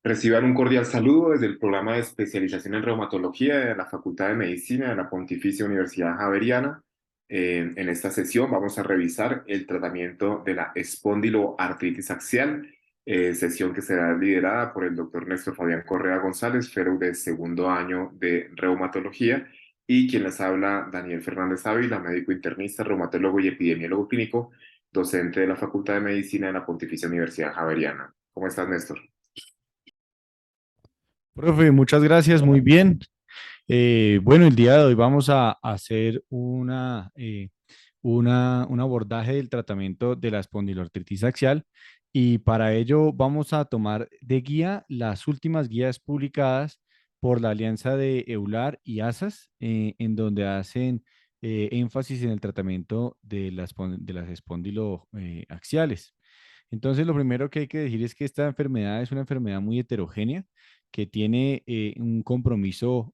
Reciban un cordial saludo desde el programa de especialización en reumatología de la Facultad de Medicina de la Pontificia Universidad Javeriana. En esta sesión vamos a revisar el tratamiento de la espondiloartritis axial, sesión que será liderada por el doctor Néstor Fabián Correa González, fellow de segundo año de reumatología, y quien les habla, Daniel Fernández Ávila, médico internista, reumatólogo y epidemiólogo clínico, docente de la Facultad de Medicina de la Pontificia Universidad Javeriana. ¿Cómo estás, Néstor? Profe, muchas gracias, muy bien. Bueno, el día de hoy vamos a hacer un abordaje del tratamiento de la espondiloartritis axial y para ello vamos a tomar de guía las últimas guías publicadas por la Alianza de EULAR y ASAS, en donde hacen énfasis en el tratamiento de las axiales. Entonces, lo primero que hay que decir es que esta enfermedad es una enfermedad muy heterogénea que tiene un compromiso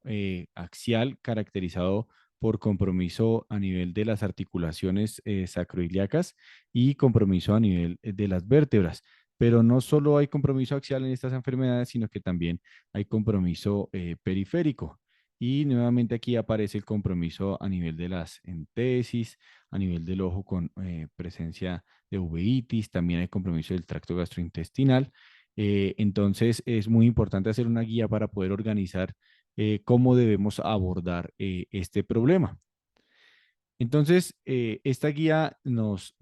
axial caracterizado por compromiso a nivel de las articulaciones sacroiliacas y compromiso a nivel de las vértebras. Pero no solo hay compromiso axial en estas enfermedades, sino que también hay compromiso periférico. Y nuevamente aquí aparece el compromiso a nivel de las entesis, a nivel del ojo con presencia de uveitis, también hay compromiso del tracto gastrointestinal. Entonces es muy importante hacer una guía para poder organizar cómo debemos abordar este problema. Entonces, esta guía nos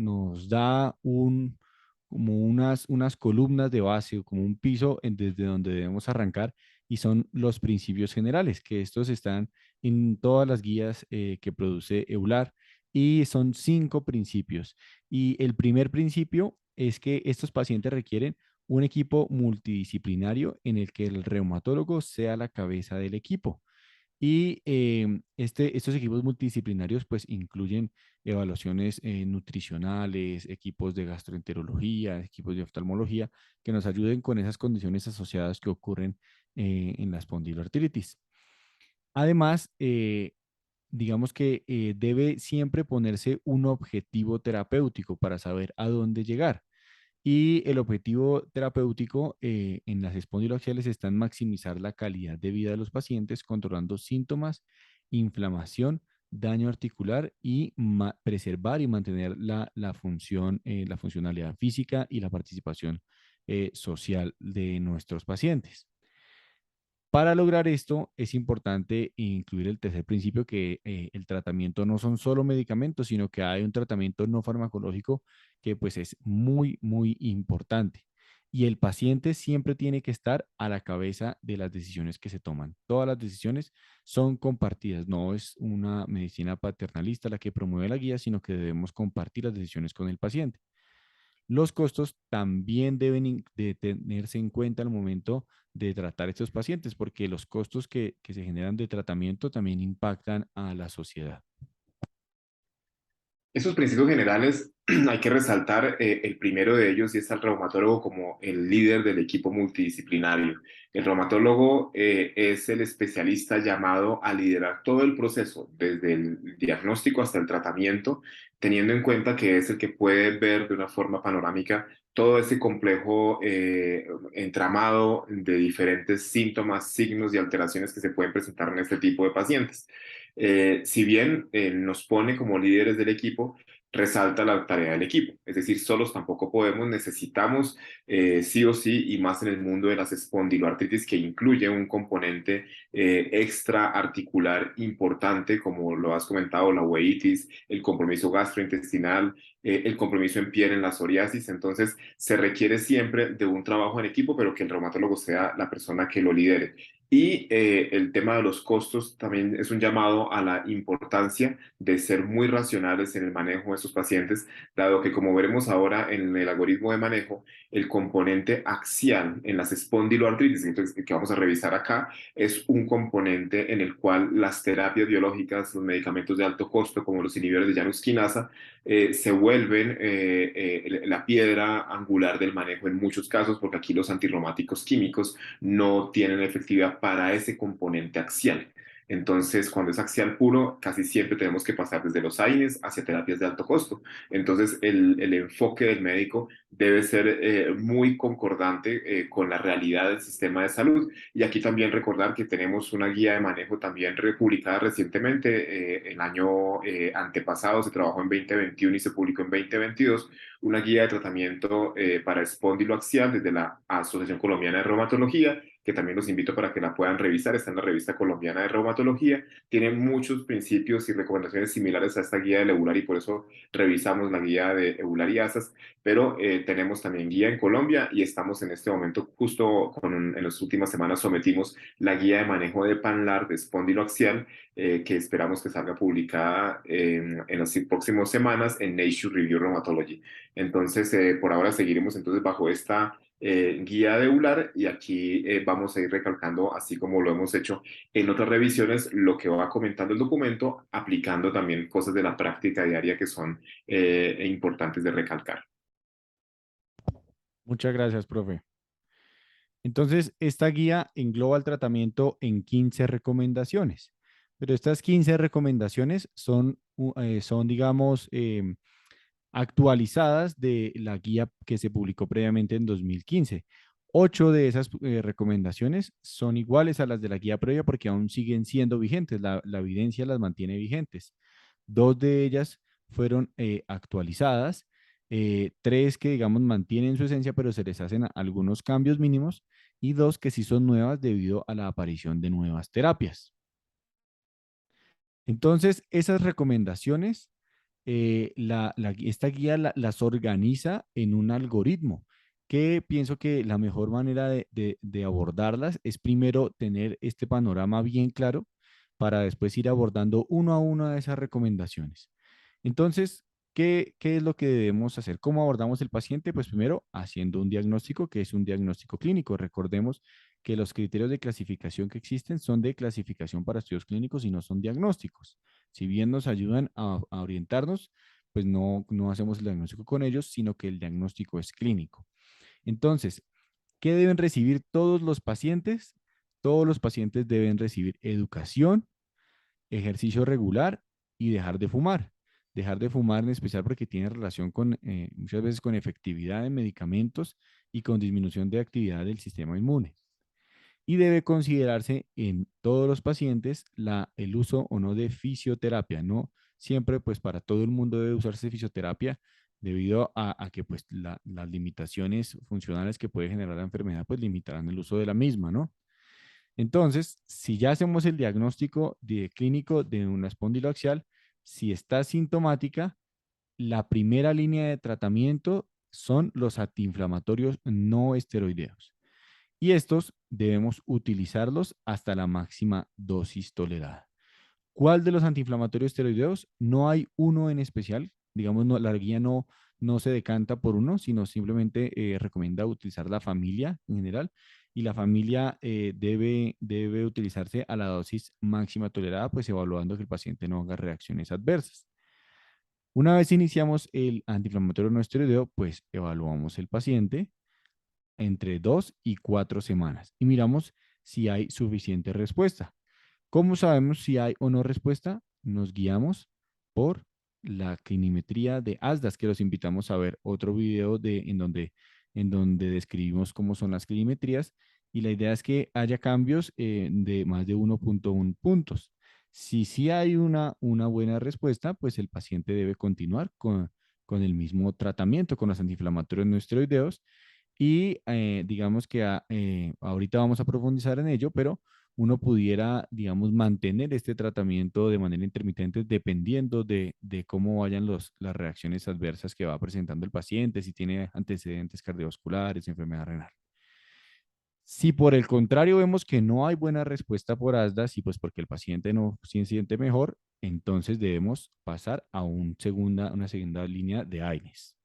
da como unas columnas de base o como un piso desde donde debemos arrancar y son los principios generales, que estos están en todas las guías que produce EULAR y son 5 principios. Y el primer principio es que estos pacientes requieren un equipo multidisciplinario en el que el reumatólogo sea la cabeza del equipo. Y estos equipos multidisciplinarios pues incluyen evaluaciones nutricionales, equipos de gastroenterología, equipos de oftalmología, que nos ayuden con esas condiciones asociadas que ocurren en la espondiloartritis. Además, digamos que debe siempre ponerse un objetivo terapéutico para saber a dónde llegar. Y el objetivo terapéutico en las espondiloaxiales está en maximizar la calidad de vida de los pacientes, controlando síntomas, inflamación, daño articular y preservar y mantener la función, la funcionalidad física y la participación social de nuestros pacientes. Para lograr esto es importante incluir el tercer principio, que el tratamiento no son solo medicamentos, sino que hay un tratamiento no farmacológico que pues es muy, muy importante. Y el paciente siempre tiene que estar a la cabeza de las decisiones que se toman. Todas las decisiones son compartidas, no es una medicina paternalista la que promueve la guía, sino que debemos compartir las decisiones con el paciente. Los costos también deben de tenerse en cuenta al momento de tratar a estos pacientes, porque los costos que se generan de tratamiento también impactan a la sociedad. Esos principios generales hay que resaltar el primero de ellos y es al reumatólogo como el líder del equipo multidisciplinario. El reumatólogo es el especialista llamado a liderar todo el proceso, desde el diagnóstico hasta el tratamiento, teniendo en cuenta que es el que puede ver de una forma panorámica todo ese complejo entramado de diferentes síntomas, signos y alteraciones que se pueden presentar en este tipo de pacientes. Si bien nos pone como líderes del equipo, resalta la tarea del equipo. Es decir, solos tampoco podemos, necesitamos sí o sí, y más en el mundo de las espondiloartritis, que incluye un componente extraarticular importante, como lo has comentado, la uveitis, el compromiso gastrointestinal, el compromiso en piel en la psoriasis. Entonces, se requiere siempre de un trabajo en equipo, pero que el reumatólogo sea la persona que lo lidere. Y el tema de los costos también es un llamado a la importancia de ser muy racionales en el manejo de estos pacientes, dado que, como veremos ahora en el algoritmo de manejo, el componente axial en las espondiloartritis, entonces, que vamos a revisar acá, es un componente en el cual las terapias biológicas, los medicamentos de alto costo, como los inhibidores de Janus quinasa, se vuelven la piedra angular del manejo en muchos casos, porque aquí los antirromáticos químicos no tienen efectividad para ese componente axial. Entonces, cuando es axial puro, casi siempre tenemos que pasar desde los AINES hacia terapias de alto costo. Entonces, el enfoque del médico debe ser muy concordante con la realidad del sistema de salud. Y aquí también recordar que tenemos una guía de manejo también republicada recientemente, el año antepasado se trabajó en 2021 y se publicó en 2022, una guía de tratamiento para espóndilo axial desde la Asociación Colombiana de Reumatología, que también los invito para que la puedan revisar, está en la revista colombiana de reumatología, tiene muchos principios y recomendaciones similares a esta guía de Eular y por eso revisamos la guía de Eular y ASAS, pero tenemos también guía en Colombia y estamos en este momento, justo en las últimas semanas sometimos la guía de manejo de PANLAR de espóndilo axial, que esperamos que salga publicada en las próximas semanas en Nature Review Rheumatology. Entonces, por ahora seguiremos entonces bajo esta guía de EULAR y aquí vamos a ir recalcando, así como lo hemos hecho en otras revisiones, lo que va comentando el documento, aplicando también cosas de la práctica diaria que son importantes de recalcar. Muchas gracias, profe. Entonces, esta guía engloba el tratamiento en 15 recomendaciones, pero estas 15 recomendaciones son digamos, actualizadas de la guía que se publicó previamente en 2015. 8 de esas recomendaciones son iguales a las de la guía previa porque aún siguen siendo vigentes, la evidencia las mantiene vigentes. Dos de ellas fueron actualizadas, tres que, digamos, mantienen su esencia, pero se les hacen algunos cambios mínimos, y dos que sí son nuevas debido a la aparición de nuevas terapias. Entonces, esas recomendaciones, esta guía las organiza en un algoritmo, que pienso que la mejor manera de abordarlas es primero tener este panorama bien claro para después ir abordando uno a uno de esas recomendaciones. Entonces, ¿qué es lo que debemos hacer? ¿Cómo abordamos el paciente? Pues primero haciendo un diagnóstico, que es un diagnóstico clínico. Recordemos que los criterios de clasificación que existen son de clasificación para estudios clínicos y no son diagnósticos. Si bien nos ayudan a orientarnos, pues no hacemos el diagnóstico con ellos, sino que el diagnóstico es clínico. Entonces, ¿qué deben recibir todos los pacientes? Todos los pacientes deben recibir educación, ejercicio regular y dejar de fumar. Dejar de fumar en especial porque tiene relación con muchas veces con efectividad de medicamentos y con disminución de actividad del sistema inmune. Y debe considerarse en todos los pacientes el uso o no de fisioterapia. No siempre, pues para todo el mundo debe usarse fisioterapia debido a que pues las limitaciones funcionales que puede generar la enfermedad pues limitarán el uso de la misma, ¿no? Entonces, si ya hacemos el diagnóstico clínico de una espondiloaxial, si está sintomática, la primera línea de tratamiento son los antiinflamatorios no esteroideos. Y estos debemos utilizarlos hasta la máxima dosis tolerada. ¿Cuál de los antiinflamatorios esteroideos? No hay uno en especial. Digamos, la guía no se decanta por uno, sino simplemente recomienda utilizar la familia en general. Y la familia debe utilizarse a la dosis máxima tolerada, pues evaluando que el paciente no haga reacciones adversas. Una vez iniciamos el antiinflamatorio no esteroideo, pues evaluamos el paciente entre 2 y 4 semanas y miramos si hay suficiente respuesta. ¿Cómo sabemos si hay o no respuesta? Nos guiamos por la clinimetría de ASDAS, que los invitamos a ver otro video en donde describimos cómo son las clinimetrías, y la idea es que haya cambios de más de 1.1 puntos. Si sí hay una buena respuesta, pues el paciente debe continuar con el mismo tratamiento, con los antiinflamatorios no esteroideos, y digamos que ahorita vamos a profundizar en ello, pero uno pudiera, digamos, mantener este tratamiento de manera intermitente dependiendo de cómo vayan las reacciones adversas que va presentando el paciente, si tiene antecedentes cardiovasculares, enfermedad renal. Si por el contrario vemos que no hay buena respuesta por ASDAS y pues porque el paciente no se siente mejor, entonces debemos pasar a una segunda línea de AINES.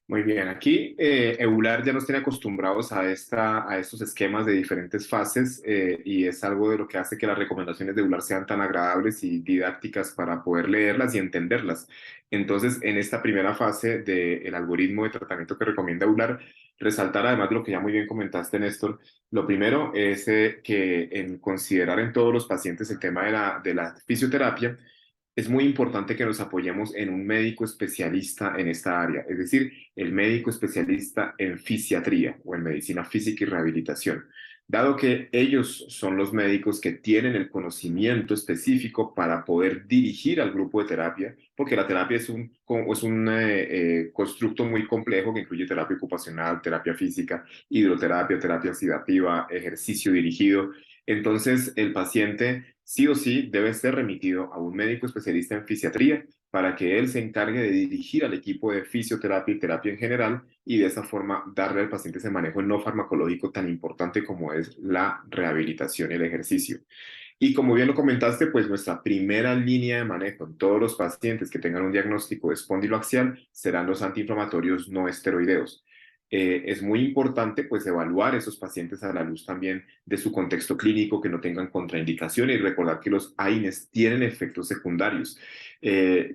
Muy bien, aquí Eular ya nos tiene acostumbrados a estos esquemas de diferentes fases y es algo de lo que hace que las recomendaciones de Eular sean tan agradables y didácticas para poder leerlas y entenderlas. Entonces, en esta primera fase del algoritmo de tratamiento que recomienda Eular, Resaltar, además de lo que ya muy bien comentaste, Néstor, lo primero es que en considerar en todos los pacientes el tema de la fisioterapia, es muy importante que nos apoyemos en un médico especialista en esta área, es decir, el médico especialista en fisiatría o en medicina física y rehabilitación, dado que ellos son los médicos que tienen el conocimiento específico para poder dirigir al grupo de terapia, porque la terapia es un constructo muy complejo que incluye terapia ocupacional, terapia física, hidroterapia, terapia oxidativa, ejercicio dirigido. Entonces, el paciente sí o sí debe ser remitido a un médico especialista en fisiatría para que él se encargue de dirigir al equipo de fisioterapia y terapia en general y de esa forma darle al paciente ese manejo no farmacológico tan importante como es la rehabilitación y el ejercicio. Y como bien lo comentaste, pues nuestra primera línea de manejo en todos los pacientes que tengan un diagnóstico de espondiloaxial serán los antiinflamatorios no esteroideos. Es muy importante pues evaluar esos pacientes a la luz también de su contexto clínico, que no tengan contraindicaciones y recordar que los AINES tienen efectos secundarios.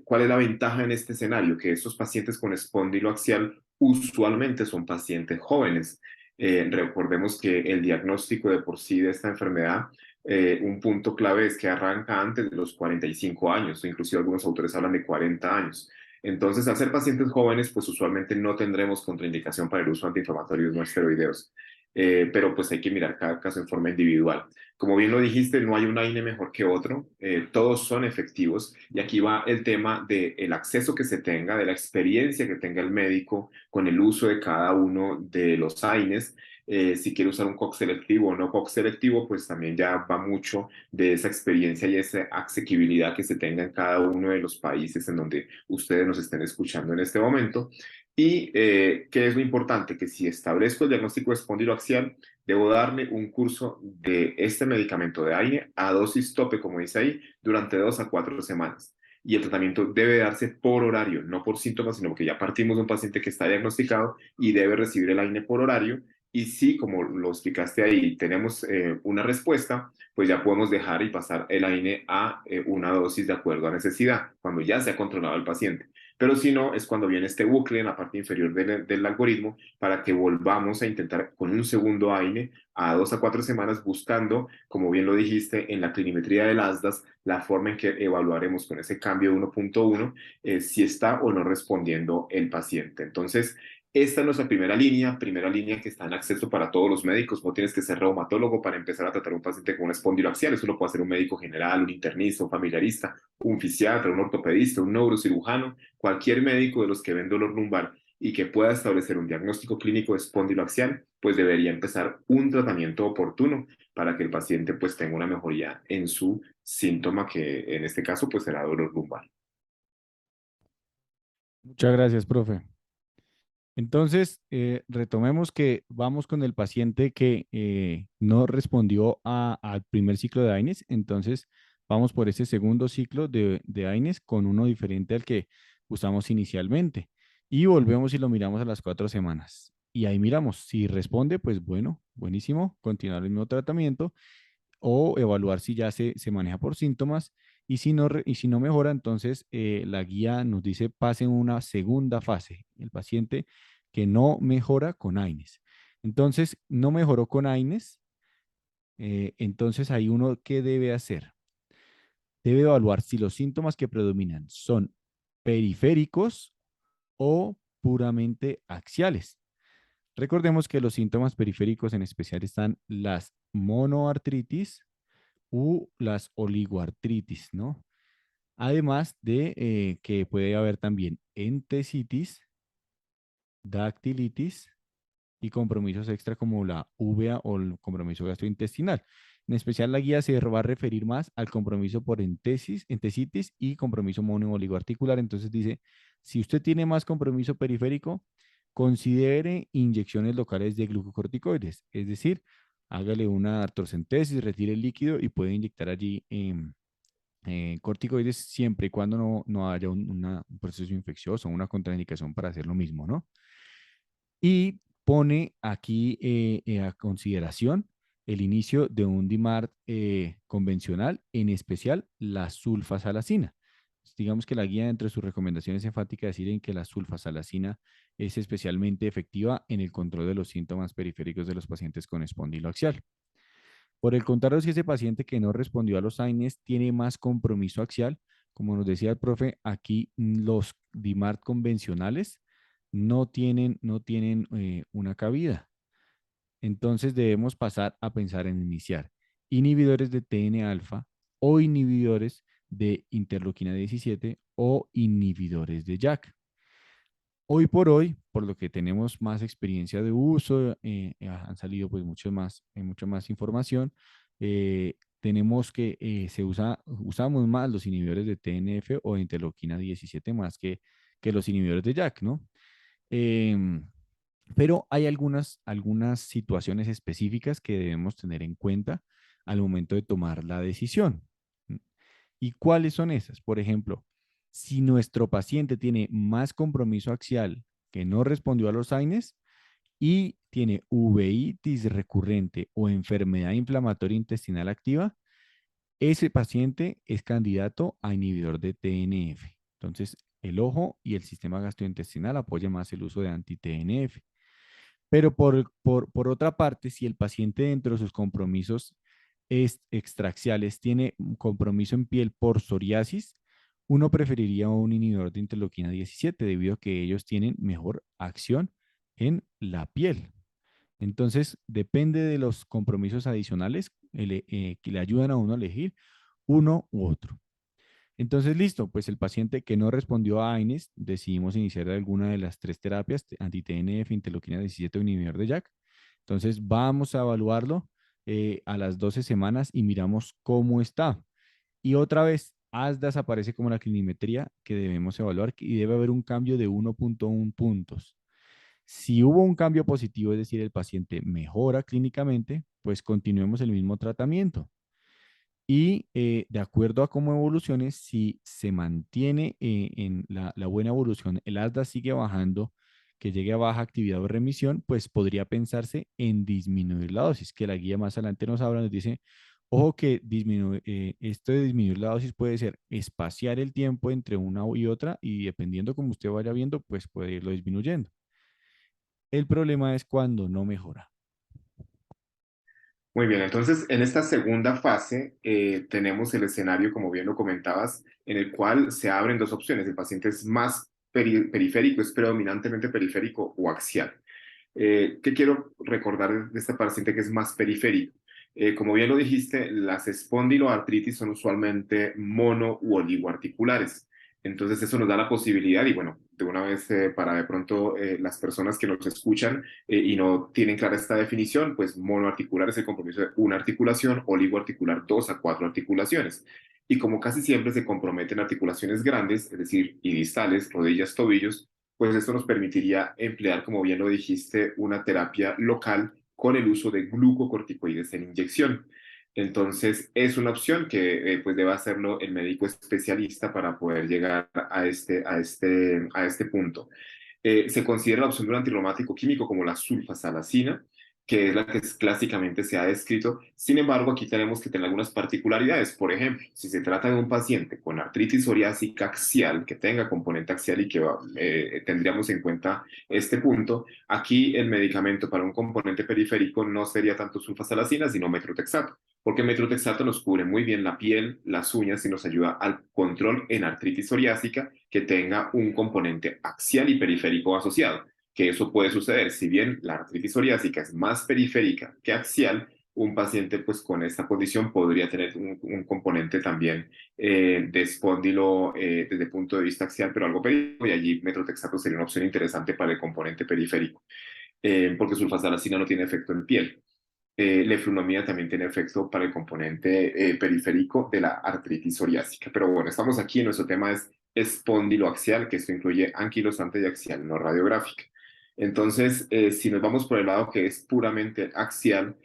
¿Cuál es la ventaja en este escenario? Que estos pacientes con espondiloaxial usualmente son pacientes jóvenes. Recordemos que el diagnóstico de por sí de esta enfermedad, un punto clave es que arranca antes de los 45 años, o inclusive algunos autores hablan de 40 años. Entonces, al ser pacientes jóvenes, pues usualmente no tendremos contraindicación para el uso de antiinflamatorios no esteroideos. Pero pues hay que mirar cada caso en forma individual. Como bien lo dijiste, no hay un AINE mejor que otro, todos son efectivos y aquí va el tema del acceso que se tenga, de la experiencia que tenga el médico con el uso de cada uno de los AINES. Si quiere usar un COX selectivo o no COX selectivo, pues también ya va mucho de esa experiencia y esa asequibilidad que se tenga en cada uno de los países en donde ustedes nos estén escuchando en este momento. Y qué es lo importante, que si establezco el diagnóstico de espondiloaxial, debo darle un curso de este medicamento de AINE a dosis tope, como dice ahí, durante 2 a 4 semanas. Y el tratamiento debe darse por horario, no por síntomas, sino que ya partimos de un paciente que está diagnosticado y debe recibir el AINE por horario. Y si, como lo explicaste ahí, tenemos una respuesta, pues ya podemos dejar y pasar el AINE a una dosis de acuerdo a necesidad, cuando ya se ha controlado el paciente. Pero si no, es cuando viene este bucle en la parte inferior del algoritmo para que volvamos a intentar con un segundo AINE a 2 a 4 semanas, buscando, como bien lo dijiste, en la clinimetría del ASDAS, la forma en que evaluaremos con ese cambio de 1.1 si está o no respondiendo el paciente. Entonces, esta es nuestra primera línea que está en acceso para todos los médicos. No tienes que ser reumatólogo para empezar a tratar a un paciente con una espondiloaxial. Eso lo puede hacer un médico general, un internista, un familiarista, un fisiatra, un ortopedista, un neurocirujano, cualquier médico de los que ven dolor lumbar y que pueda establecer un diagnóstico clínico de espondiloaxial, pues debería empezar un tratamiento oportuno para que el paciente pues tenga una mejoría en su síntoma, que en este caso pues será dolor lumbar. Muchas gracias, profe. Entonces, retomemos que vamos con el paciente que no respondió al primer ciclo de AINES. Entonces, vamos por ese segundo ciclo de AINES con uno diferente al que usamos inicialmente. Y volvemos y lo miramos a las 4 semanas. Y ahí miramos, si responde, pues bueno, buenísimo, continuar el mismo tratamiento o evaluar si ya se maneja por síntomas y si no mejora, entonces la guía nos dice pasen una segunda fase, el paciente que no mejora con AINES. Entonces, no mejoró con AINES, entonces hay uno que debe hacer. Debe evaluar si los síntomas que predominan son periféricos o puramente axiales. Recordemos que los síntomas periféricos en especial están las monoartritis, u las oligoartritis, ¿no? Además de que puede haber también entesitis, dactilitis y compromisos extra como la uvea o el compromiso gastrointestinal. En especial, la guía se va a referir más al compromiso por entesitis y compromiso monooligoarticular. Entonces dice, si usted tiene más compromiso periférico, considere inyecciones locales de glucocorticoides, es decir, hágale una artrocentesis, retire el líquido y puede inyectar allí corticoides siempre y cuando no haya un proceso infeccioso, una contraindicación para hacer lo mismo, ¿no? Y pone aquí a consideración el inicio de un DIMARD convencional, en especial la sulfasalacina. Digamos que la guía entre sus recomendaciones enfática decir en que la sulfasalacina es especialmente efectiva en el control de los síntomas periféricos de los pacientes con espondiloaxial. Por el contrario, si ese paciente que no respondió a los AINES tiene más compromiso axial, como nos decía el profe, aquí los DIMART convencionales no tienen una cabida. Entonces debemos pasar a pensar en iniciar inhibidores de TN-alfa o inhibidores de interleuquina 17 o inhibidores de JAK. Hoy por hoy, por lo que tenemos más experiencia de uso, han salido pues mucha más información. Tenemos que usamos más los inhibidores de TNF o de interleuquina 17 más que los inhibidores de JAK, ¿no? Em, pero hay algunas situaciones específicas que debemos tener en cuenta al momento de tomar la decisión. ¿Y cuáles son esas? Por ejemplo, si nuestro paciente tiene más compromiso axial que no respondió a los AINES y tiene uveitis recurrente o enfermedad inflamatoria intestinal activa, ese paciente es candidato a inhibidor de TNF. Entonces, el ojo y el sistema gastrointestinal apoyan más el uso de anti-TNF. Pero por otra parte, si el paciente dentro de sus compromisos extraxiales tiene un compromiso en piel por psoriasis, uno preferiría un inhibidor de interleuquina 17 debido a que ellos tienen mejor acción en la piel. Entonces, depende de los compromisos adicionales que le ayudan a uno a elegir uno u otro. Entonces, listo, pues el paciente que no respondió a AINES, decidimos iniciar alguna de las tres terapias, anti-TNF, interleuquina 17 o inhibidor de JAK. Entonces, vamos a evaluarlo a las 12 semanas y miramos cómo está. Y otra vez, ASDAS aparece como la clinimetría que debemos evaluar y debe haber un cambio de 1.1 puntos. Si hubo un cambio positivo, es decir, el paciente mejora clínicamente, pues continuemos el mismo tratamiento. Y de acuerdo a cómo evolucione, si se mantiene en la buena evolución, el ASDA sigue bajando, que llegue a baja actividad o remisión, pues podría pensarse en disminuir la dosis, que la guía más adelante nos habla, nos dice, ojo que esto de disminuir la dosis puede ser espaciar el tiempo entre una y otra y dependiendo como usted vaya viendo, pues puede irlo disminuyendo. El problema es cuando no mejora. Muy bien, entonces en esta segunda fase tenemos el escenario, como bien lo comentabas, en el cual se abren dos opciones. El paciente es más periférico, es predominantemente periférico o axial. ¿Qué quiero recordar de este paciente que es más periférico? Como bien lo dijiste, las espondiloartritis son usualmente mono u oligoarticulares. Entonces eso nos da la posibilidad, y bueno, de una vez para de pronto las personas que nos escuchan y no tienen clara esta definición, pues monoarticular es el compromiso de una articulación, oligoarticular 2 a 4 articulaciones. Y como casi siempre se comprometen articulaciones grandes, es decir, y distales, rodillas, tobillos, pues esto nos permitiría emplear, como bien lo dijiste, una terapia local con el uso de glucocorticoides en inyección. Entonces, es una opción que pues debe hacerlo el médico especialista para poder llegar a este punto. Se considera la opción de un antirreumático químico como la sulfasalacina, que es la que clásicamente se ha descrito. Sin embargo, aquí tenemos que tener algunas particularidades. Por ejemplo, si se trata de un paciente con artritis psoriásica axial, que tenga componente axial y que tendríamos en cuenta este punto, aquí el medicamento para un componente periférico no sería tanto sulfasalacina, sino metrotexato, porque metrotexato nos cubre muy bien la piel, las uñas y nos ayuda al control en artritis psoriásica que tenga un componente axial y periférico asociado, que eso puede suceder. Si bien la artritis psoriásica es más periférica que axial, un paciente pues con esta condición podría tener un componente también de espóndilo desde el punto de vista axial, pero algo periférico, y allí metrotexato sería una opción interesante para el componente periférico, porque sulfasalacina no tiene efecto en piel. Leflunomida también tiene efecto para el componente periférico de la artritis psoriásica. Pero bueno, estamos aquí, nuestro tema es espondiloaxial, que esto incluye anquilosante y axial, no radiográfica. Entonces, si nos vamos por el lado que es puramente axial,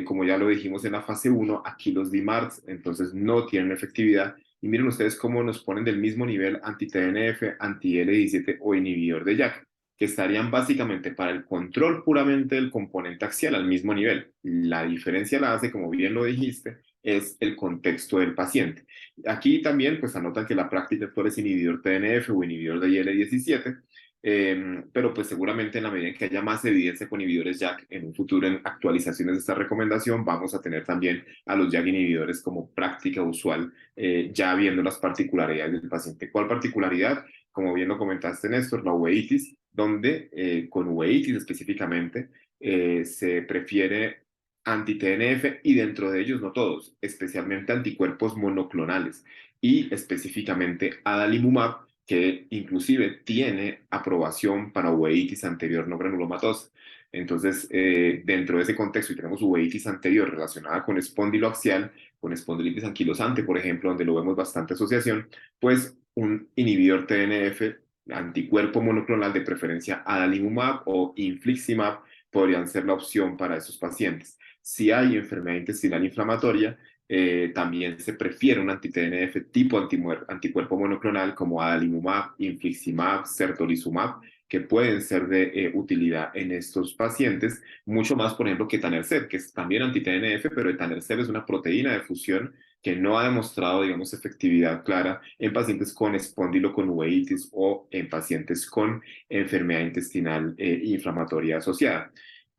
como ya lo dijimos en la fase 1, aquí los DMARDs entonces no tienen efectividad. Y miren ustedes cómo nos ponen del mismo nivel anti-TNF, anti-L17 o inhibidor de JAK, que estarían básicamente para el control puramente del componente axial al mismo nivel. La diferencia la hace, como bien lo dijiste, es el contexto del paciente. Aquí también pues anotan que la práctica actual es inhibidor TNF o inhibidor de IL-17, pero pues seguramente en la medida en que haya más evidencia con inhibidores JAK en un futuro en actualizaciones de esta recomendación, vamos a tener también a los JAK inhibidores como práctica usual, ya viendo las particularidades del paciente. ¿Cuál particularidad? Como bien lo comentaste, Néstor, la uveitis, donde con uveitis específicamente se prefiere anti-TNF y dentro de ellos no todos, especialmente anticuerpos monoclonales y específicamente adalimumab, que inclusive tiene aprobación para uveitis anterior no granulomatosa. Entonces, dentro de ese contexto, y tenemos uveitis anterior relacionada con espondiloaxial, con espondilitis anquilosante, por ejemplo, donde lo vemos bastante asociación, pues un inhibidor TNF, anticuerpo monoclonal de preferencia adalimumab o infliximab, podrían ser la opción para esos pacientes. Si hay enfermedad intestinal inflamatoria, también se prefiere un anti-TNF tipo anticuerpo monoclonal como adalimumab, infliximab, certolizumab, que pueden ser de utilidad en estos pacientes, mucho más, por ejemplo, que etanercept, que es también anti-TNF, pero etanercept es una proteína de fusión que no ha demostrado, digamos, efectividad clara en pacientes con espondiloconuveitis o en pacientes con enfermedad intestinal inflamatoria asociada.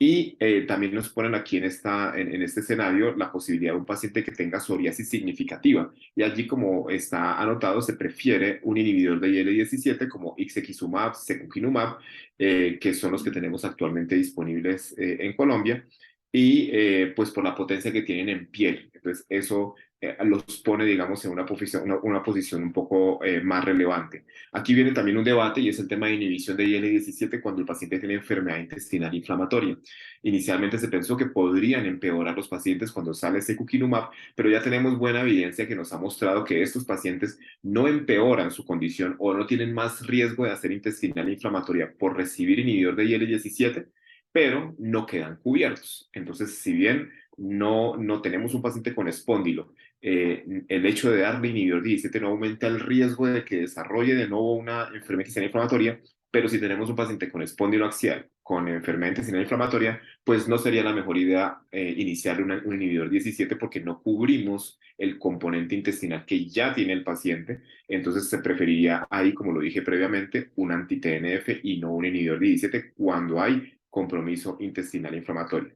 Y también nos ponen aquí en este escenario la posibilidad de un paciente que tenga psoriasis significativa. Y allí, como está anotado, se prefiere un inhibidor de IL-17 como ixekizumab, secukinumab, que son los que tenemos actualmente disponibles en Colombia, y pues por la potencia que tienen en piel. Entonces, eso los pone, digamos, en una posición un poco más relevante. Aquí viene también un debate y es el tema de inhibición de IL-17 cuando el paciente tiene enfermedad intestinal inflamatoria. Inicialmente se pensó que podrían empeorar los pacientes cuando sale secukinumab, pero ya tenemos buena evidencia que nos ha mostrado que estos pacientes no empeoran su condición o no tienen más riesgo de hacer intestinal inflamatoria por recibir inhibidor de IL-17, pero no quedan cubiertos. Entonces, si bien no tenemos un paciente con espóndilo, el hecho de darle inhibidor 17 no aumenta el riesgo de que desarrolle de nuevo una enfermedad intestinal inflamatoria, pero si tenemos un paciente con espóndilo axial, con enfermedad intestinal inflamatoria, pues no sería la mejor idea iniciar un inhibidor 17 porque no cubrimos el componente intestinal que ya tiene el paciente. Entonces se preferiría ahí, como lo dije previamente, un anti-TNF y no un inhibidor 17 cuando hay compromiso intestinal inflamatorio.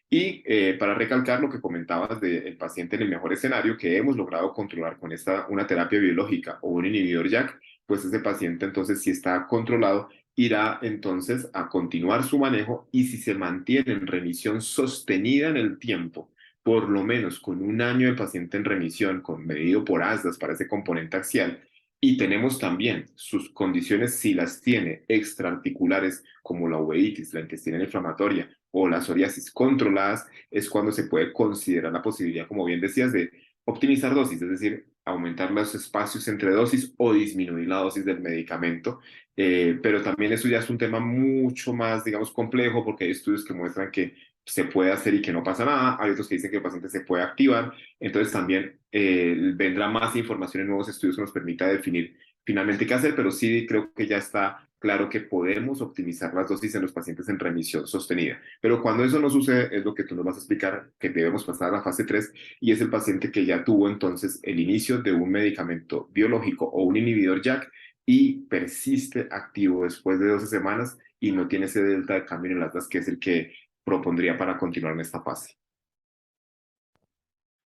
Y para recalcar lo que comentabas del paciente en el mejor escenario que hemos logrado controlar con una terapia biológica o un inhibidor JAK, pues ese paciente entonces si está controlado irá entonces a continuar su manejo y si se mantiene en remisión sostenida en el tiempo, por lo menos con un año el paciente en remisión, con medido por ASDAS para ese componente axial, y tenemos también sus condiciones si las tiene extraarticulares como la uveitis, la intestinal inflamatoria o la psoriasis controladas, es cuando se puede considerar la posibilidad, como bien decías, de optimizar dosis, es decir, aumentar los espacios entre dosis o disminuir la dosis del medicamento. Pero también eso ya es un tema mucho más, digamos, complejo porque hay estudios que muestran que se puede hacer y que no pasa nada, hay otros que dicen que el paciente se puede activar, entonces también vendrá más información en nuevos estudios que nos permita definir finalmente qué hacer, pero sí creo que ya está claro que podemos optimizar las dosis en los pacientes en remisión sostenida. Pero cuando eso no sucede, es lo que tú nos vas a explicar, que debemos pasar a la fase 3 y es el paciente que ya tuvo entonces el inicio de un medicamento biológico o un inhibidor JAK y persiste activo después de 12 semanas y no tiene ese delta de cambio en las das que es el que propondría para continuar en esta fase.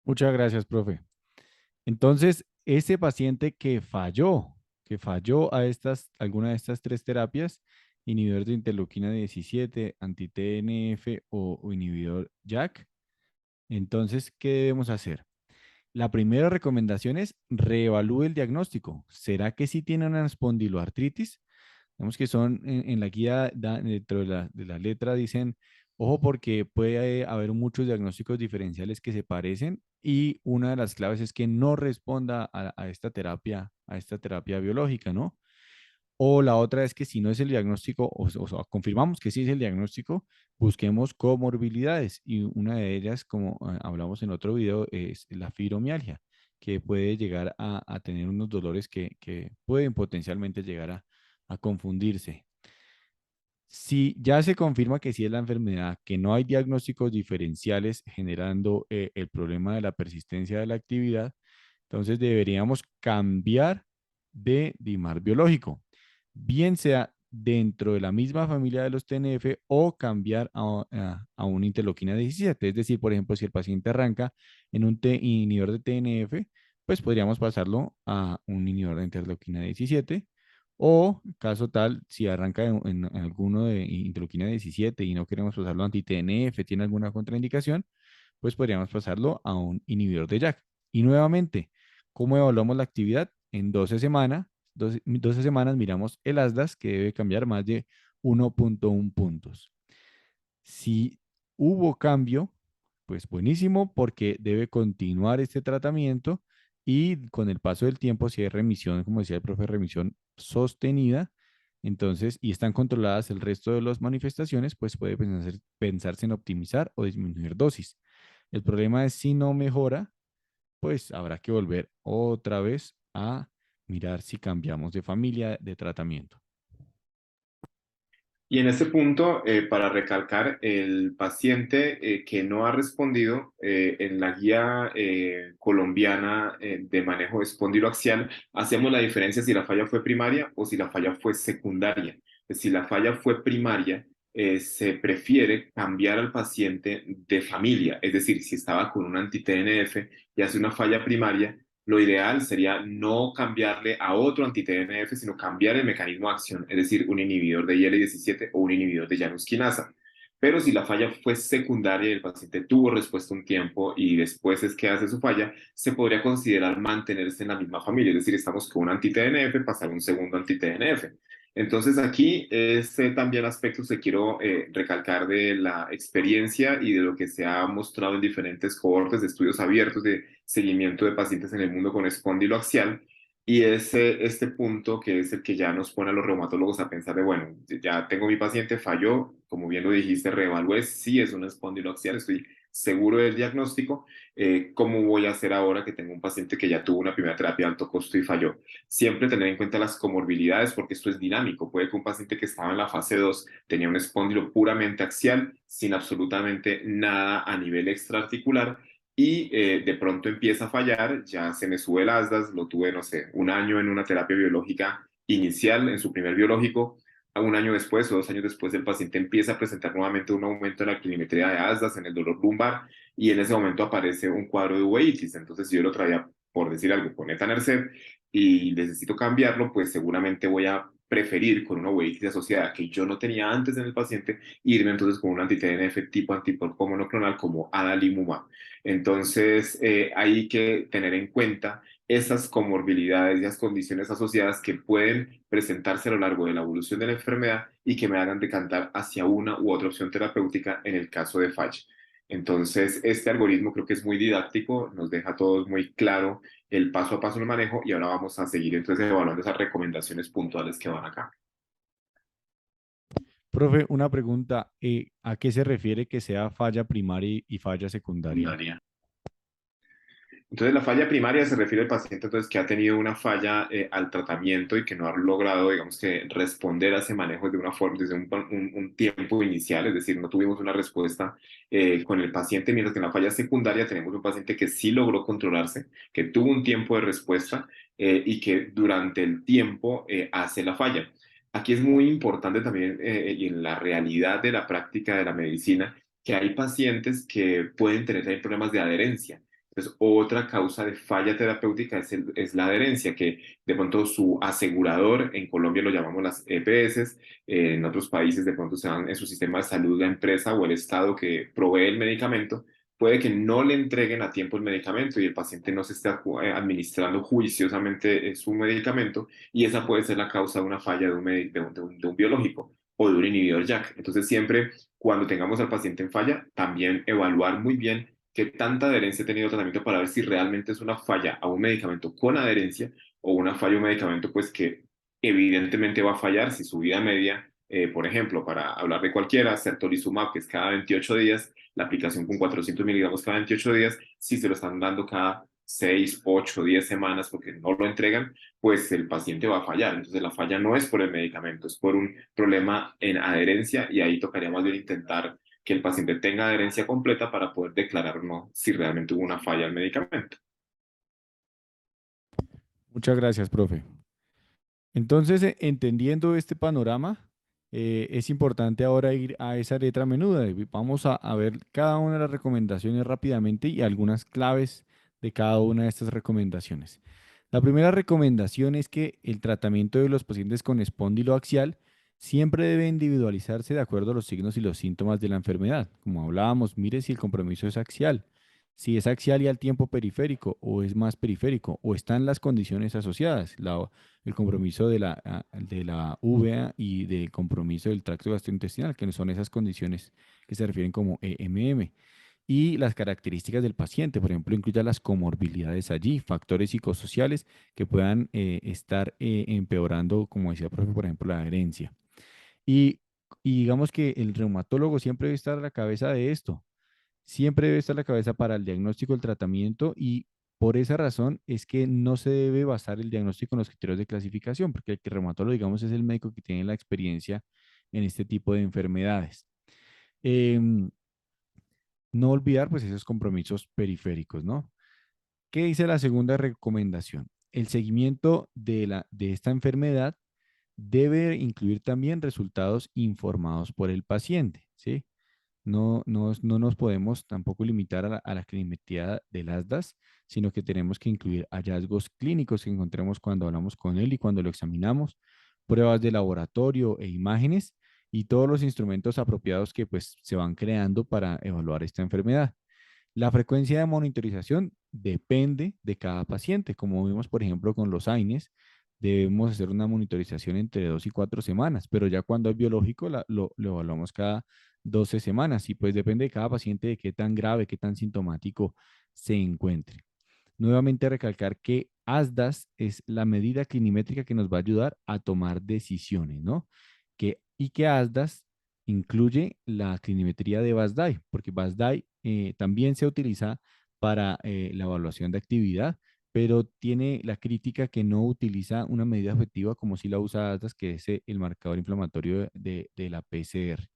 Muchas gracias, profe. Entonces, ese paciente que falló a alguna de estas tres terapias, inhibidor de interleuquina 17, anti-TNF o inhibidor JAK, entonces, ¿qué debemos hacer? La primera recomendación es reevalúe el diagnóstico. ¿Será que sí tiene una espondiloartritis? Vemos que son en la guía, dentro de la letra, dicen, ojo porque puede haber muchos diagnósticos diferenciales que se parecen y una de las claves es que no responda a esta terapia biológica, ¿no? O la otra es que si no es el diagnóstico, o sea, confirmamos que sí es el diagnóstico, busquemos comorbilidades. Y una de ellas, como hablamos en otro video, es la fibromialgia, que puede llegar a tener unos dolores que pueden potencialmente llegar a confundirse. Si ya se confirma que sí es la enfermedad, que no hay diagnósticos diferenciales generando el problema de la persistencia de la actividad, entonces deberíamos cambiar de DIMAR biológico, bien sea dentro de la misma familia de los TNF o cambiar a una interleuquina 17. Es decir, por ejemplo, si el paciente arranca en un inhibidor de TNF, pues podríamos pasarlo a un inhibidor de interleuquina 17 o, caso tal, si arranca en alguno de interleuquina 17 y no queremos pasarlo a anti-TNF, tiene alguna contraindicación, pues podríamos pasarlo a un inhibidor de JAK. Y nuevamente, ¿cómo evaluamos la actividad? En 12 semanas, 12 semanas miramos el ASDAS que debe cambiar más de 1.1 puntos. Si hubo cambio, pues buenísimo porque debe continuar este tratamiento y con el paso del tiempo, si hay remisión, como decía el profe, remisión sostenida, entonces, y están controladas el resto de las manifestaciones, pues puede pensarse en optimizar o disminuir dosis. El problema es si no mejora, pues habrá que volver otra vez a mirar si cambiamos de familia de tratamiento. Y en este punto, para recalcar, el paciente que no ha respondido en la guía colombiana de manejo espondiloaxial, hacemos la diferencia si la falla fue primaria o si la falla fue secundaria. Si la falla fue primaria, se prefiere cambiar al paciente de familia, es decir, si estaba con un anti-TNF y hace una falla primaria, lo ideal sería no cambiarle a otro anti-TNF, sino cambiar el mecanismo de acción, es decir, un inhibidor de IL-17 o un inhibidor de Janus quinasa. Pero si la falla fue secundaria y el paciente tuvo respuesta un tiempo y después es que hace su falla, se podría considerar mantenerse en la misma familia, es decir, estamos con un anti-TNF, pasar un segundo anti-TNF. Entonces aquí este también aspectos que quiero recalcar de la experiencia y de lo que se ha mostrado en diferentes cohortes de estudios abiertos de seguimiento de pacientes en el mundo con espóndilo axial. Y este punto que es el que ya nos pone a los reumatólogos a pensar de, bueno, ya tengo mi paciente, falló, como bien lo dijiste, reevalué, sí es un espóndilo axial, estoy seguro del diagnóstico, ¿cómo voy a hacer ahora que tengo un paciente que ya tuvo una primera terapia de alto costo y falló? Siempre tener en cuenta las comorbilidades porque esto es dinámico. Puede que un paciente que estaba en la fase 2 tenía un espóndilo puramente axial, sin absolutamente nada a nivel extraarticular, y de pronto empieza a fallar, ya se me sube el ASDAS, lo tuve, no sé, un año en una terapia biológica inicial, en su primer biológico, a un año después o 2 años después el paciente empieza a presentar nuevamente un aumento en la clinimetría de ASDAS, en el dolor lumbar, y en ese momento aparece un cuadro de uveitis. Entonces, si yo lo traía, por decir algo, con etanercept y necesito cambiarlo, pues seguramente voy a preferir con una uveitis asociada que yo no tenía antes en el paciente, irme entonces con un anti-TNF tipo anticuerpo monoclonal como adalimumab. Entonces, hay que tener en cuenta esas comorbilidades y esas condiciones asociadas que pueden presentarse a lo largo de la evolución de la enfermedad y que me hagan decantar hacia una u otra opción terapéutica en el caso de falla. Entonces, este algoritmo creo que es muy didáctico, nos deja a todos muy claro el paso a paso del manejo y ahora vamos a seguir entonces evaluando esas recomendaciones puntuales que van acá. Profe, una pregunta, ¿a qué se refiere que sea falla primaria y falla secundaria? Entonces, la falla primaria se refiere al paciente entonces, que ha tenido una falla al tratamiento y que no ha logrado, digamos que, responder a ese manejo de una forma, desde un tiempo inicial, es decir, no tuvimos una respuesta con el paciente, mientras que en la falla secundaria tenemos un paciente que sí logró controlarse, que tuvo un tiempo de respuesta y que durante el tiempo hace la falla. Aquí es muy importante también, y en la realidad de la práctica de la medicina, que hay pacientes que pueden tener también problemas de adherencia. Entonces, otra causa de falla terapéutica es la adherencia, que de pronto su asegurador, en Colombia lo llamamos las EPS, en otros países de pronto se dan en su sistema de salud la empresa o el Estado que provee el medicamento, puede que no le entreguen a tiempo el medicamento y el paciente no se está administrando juiciosamente su medicamento y esa puede ser la causa de una falla de un biológico o de un inhibidor JAK. Entonces, siempre cuando tengamos al paciente en falla, también evaluar muy bien qué tanta adherencia ha tenido el tratamiento para ver si realmente es una falla a un medicamento con adherencia o una falla a un medicamento pues que evidentemente va a fallar si su vida media, por ejemplo, para hablar de cualquiera, certolizumab, que es cada 28 días, la aplicación con 400 miligramos cada 28 días, si se lo están dando cada 6, 8, 10 semanas porque no lo entregan, pues el paciente va a fallar. Entonces la falla no es por el medicamento, es por un problema en adherencia y ahí tocaría más bien intentar que el paciente tenga adherencia completa para poder declarar o no si realmente hubo una falla al medicamento. Muchas gracias, profe. Entonces, entendiendo este panorama, es importante ahora ir a esa letra menuda. Vamos a ver cada una de las recomendaciones rápidamente y algunas claves de cada una de estas recomendaciones. La primera recomendación es que el tratamiento de los pacientes con espóndilo axial siempre debe individualizarse de acuerdo a los signos y los síntomas de la enfermedad. Como hablábamos, mire si el compromiso es axial, si es axial y al tiempo periférico o es más periférico o están las condiciones asociadas, el compromiso de la UVA y del compromiso del tracto gastrointestinal, que son esas condiciones que se refieren como EMM. Y las características del paciente, por ejemplo, incluye las comorbilidades allí, factores psicosociales que puedan estar empeorando, como decía el profe, por ejemplo, la herencia. Y, y digamos que el reumatólogo siempre debe estar a la cabeza de esto, siempre debe estar a la cabeza para el diagnóstico, el tratamiento y por esa razón es que no se debe basar el diagnóstico en los criterios de clasificación, porque el que reumatólogo, digamos, es el médico que tiene la experiencia en este tipo de enfermedades. Em, no olvidar, pues, esos compromisos periféricos, ¿no? ¿Qué dice la segunda recomendación? El seguimiento de esta enfermedad debe incluir también resultados informados por el paciente, ¿sí? No nos podemos tampoco limitar a la clinimetría del ASDAS, sino que tenemos que incluir hallazgos clínicos que encontremos cuando hablamos con él y cuando lo examinamos, pruebas de laboratorio e imágenes y todos los instrumentos apropiados que pues se van creando para evaluar esta enfermedad. La frecuencia de monitorización depende de cada paciente. Como vimos, por ejemplo, con los AINES, debemos hacer una monitorización entre 2 y 4 semanas, pero ya cuando es biológico lo evaluamos cada 12 semanas y pues depende de cada paciente de qué tan grave, qué tan sintomático se encuentre. Nuevamente recalcar que ASDAS es la medida clinimétrica que nos va a ayudar a tomar decisiones, ¿no? Y que ASDAS incluye la clinimetría de BASDAI, porque BASDAI también se utiliza para la evaluación de actividad, pero tiene la crítica que no utiliza una medida objetiva como si la usa ASDAS, que es el marcador inflamatorio de la PCR.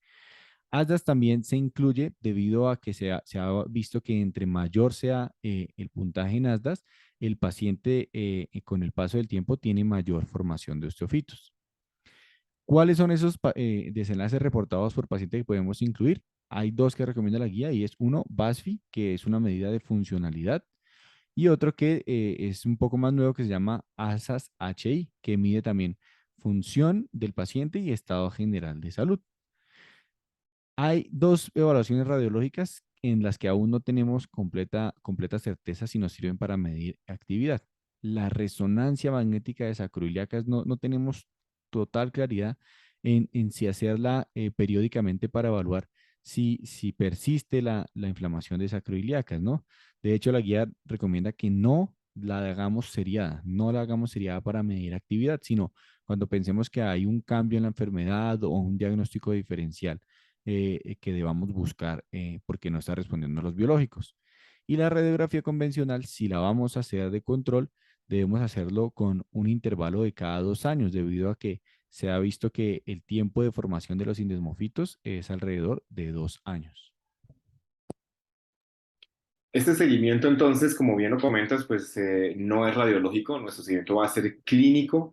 ASDAS también se incluye debido a que se ha visto que entre mayor sea el puntaje en ASDAS, el paciente con el paso del tiempo tiene mayor formación de osteofitos. ¿Cuáles son esos desenlaces reportados por paciente que podemos incluir? Hay dos que recomienda la guía y es uno, BASFI, que es una medida de funcionalidad, y otro que es un poco más nuevo que se llama ASAS-HI, que mide también función del paciente y estado general de salud. Hay dos evaluaciones radiológicas en las que aún no tenemos completa certeza si nos sirven para medir actividad. La resonancia magnética de sacroiliacas no tenemos total claridad en si hacerla periódicamente para evaluar si persiste la inflamación de sacroiliacas, ¿no? De hecho, la guía recomienda que no la hagamos seriada, no la hagamos seriada para medir actividad, sino cuando pensemos que hay un cambio en la enfermedad o un diagnóstico diferencial que debamos buscar porque no está respondiendo a los biológicos. Y la radiografía convencional, si la vamos a hacer de control, debemos hacerlo con un intervalo de cada 2 años, debido a que se ha visto que el tiempo de formación de los indesmofitos es alrededor de 2 años. Este seguimiento, entonces, como bien lo comentas, pues no es radiológico, nuestro seguimiento va a ser clínico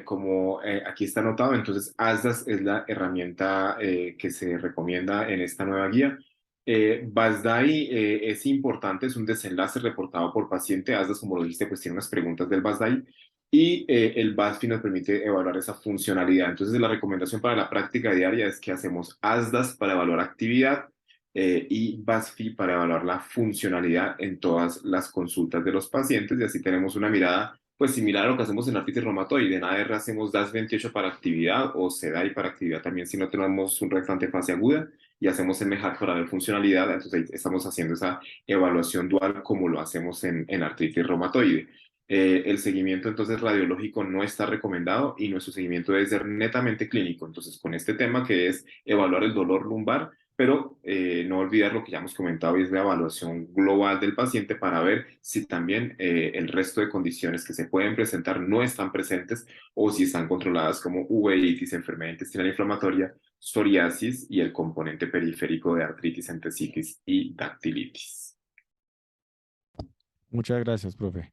como aquí está anotado, entonces ASDAS es la herramienta que se recomienda en esta nueva guía. BASDAI es importante, es un desenlace reportado por paciente. ASDAS, como lo dijiste, pues tiene unas preguntas del BASDAI y el BASFI nos permite evaluar esa funcionalidad. Entonces, la recomendación para la práctica diaria es que hacemos ASDAS para evaluar actividad y BASFI para evaluar la funcionalidad en todas las consultas de los pacientes y así tenemos una mirada pues similar a lo que hacemos en artritis reumatoide. En AR hacemos DAS28 para actividad o SEDAI para actividad también si no tenemos un refrante fase aguda y hacemos MHAT para ver funcionalidad, entonces ahí estamos haciendo esa evaluación dual como lo hacemos en artritis reumatoide. El seguimiento entonces radiológico no está recomendado y nuestro seguimiento debe ser netamente clínico. Entonces con este tema que es evaluar el dolor lumbar, pero no olvidar lo que ya hemos comentado y es la evaluación global del paciente para ver si también el resto de condiciones que se pueden presentar no están presentes o si están controladas como uveitis, enfermedad intestinal inflamatoria, psoriasis y el componente periférico de artritis, entesitis y dactilitis. Muchas gracias, profe.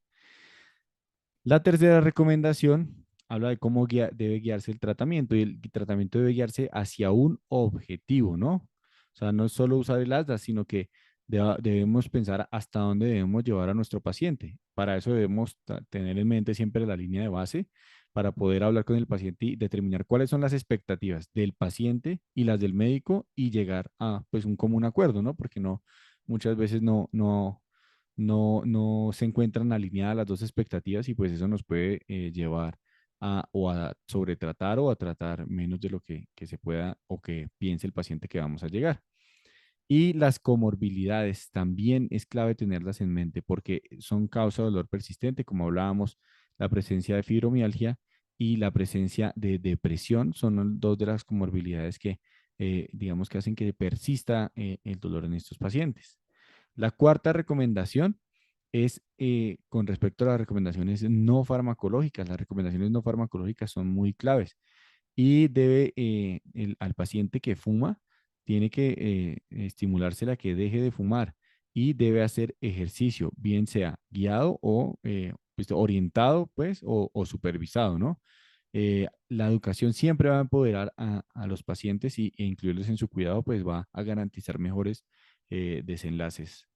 La tercera recomendación habla de cómo debe guiarse el tratamiento y el tratamiento debe guiarse hacia un objetivo, ¿no? O sea, no es solo usar el ASDA, sino que debemos pensar hasta dónde debemos llevar a nuestro paciente. Para eso debemos tener en mente siempre la línea de base para poder hablar con el paciente y determinar cuáles son las expectativas del paciente y las del médico y llegar a pues un común acuerdo, ¿no? Porque no, muchas veces no se encuentran alineadas las dos expectativas y pues eso nos puede llevar a o a sobretratar o a tratar menos de lo que se pueda o que piense el paciente que vamos a llegar. Y las comorbilidades también es clave tenerlas en mente porque son causa de dolor persistente, como hablábamos, la presencia de fibromialgia y la presencia de depresión son dos de las comorbilidades que digamos que hacen que persista el dolor en estos pacientes. La cuarta recomendación es con respecto a las recomendaciones no farmacológicas. Las recomendaciones no farmacológicas son muy claves y debe al paciente que fuma, tiene que estimularse a que deje de fumar y debe hacer ejercicio, bien sea guiado o pues, orientado, pues, o supervisado, ¿no? La educación siempre va a empoderar a los pacientes e incluirlos en su cuidado, pues va a garantizar mejores desenlaces.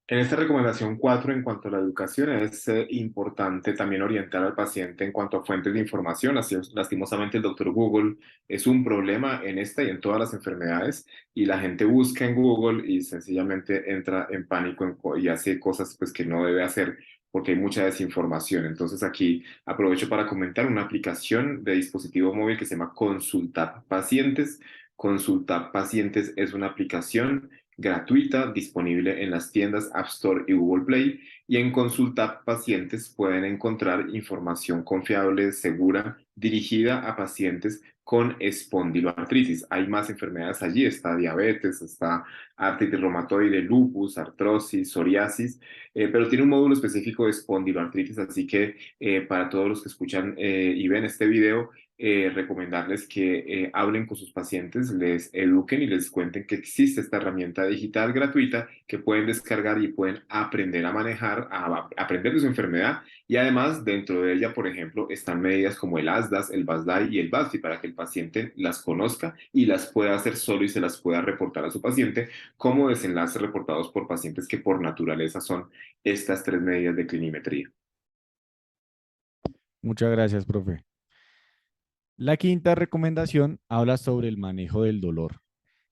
En esta recomendación 4, en cuanto a la educación, es importante también orientar al paciente en cuanto a fuentes de información. Así, lastimosamente, el doctor Google es un problema en esta y en todas las enfermedades, y la gente busca en Google y sencillamente entra en pánico y hace cosas pues, que no debe hacer porque hay mucha desinformación. Entonces, aquí aprovecho para comentar una aplicación de dispositivo móvil que se llama Consulta Pacientes. Consulta Pacientes es una aplicación gratuita disponible en las tiendas App Store y Google Play, y en Consulta Pacientes pueden encontrar información confiable, segura, dirigida a pacientes con espondiloartritis. Hay más enfermedades allí, está diabetes, está artritis reumatoide, lupus, artrosis, psoriasis, pero tiene un módulo específico de espondiloartritis, así que para todos los que escuchan y ven este video, recomendarles que hablen con sus pacientes, les eduquen y les cuenten que existe esta herramienta digital gratuita que pueden descargar y pueden aprender a manejar, a aprender de su enfermedad, y además dentro de ella, por ejemplo, están medidas como el ASDAS, el BASDAI y el BASFI para que el paciente las conozca y las pueda hacer solo y se las pueda reportar a su paciente como desenlaces reportados por pacientes que por naturaleza son estas tres medidas de clinimetría. Muchas gracias, profe. La quinta recomendación habla sobre el manejo del dolor.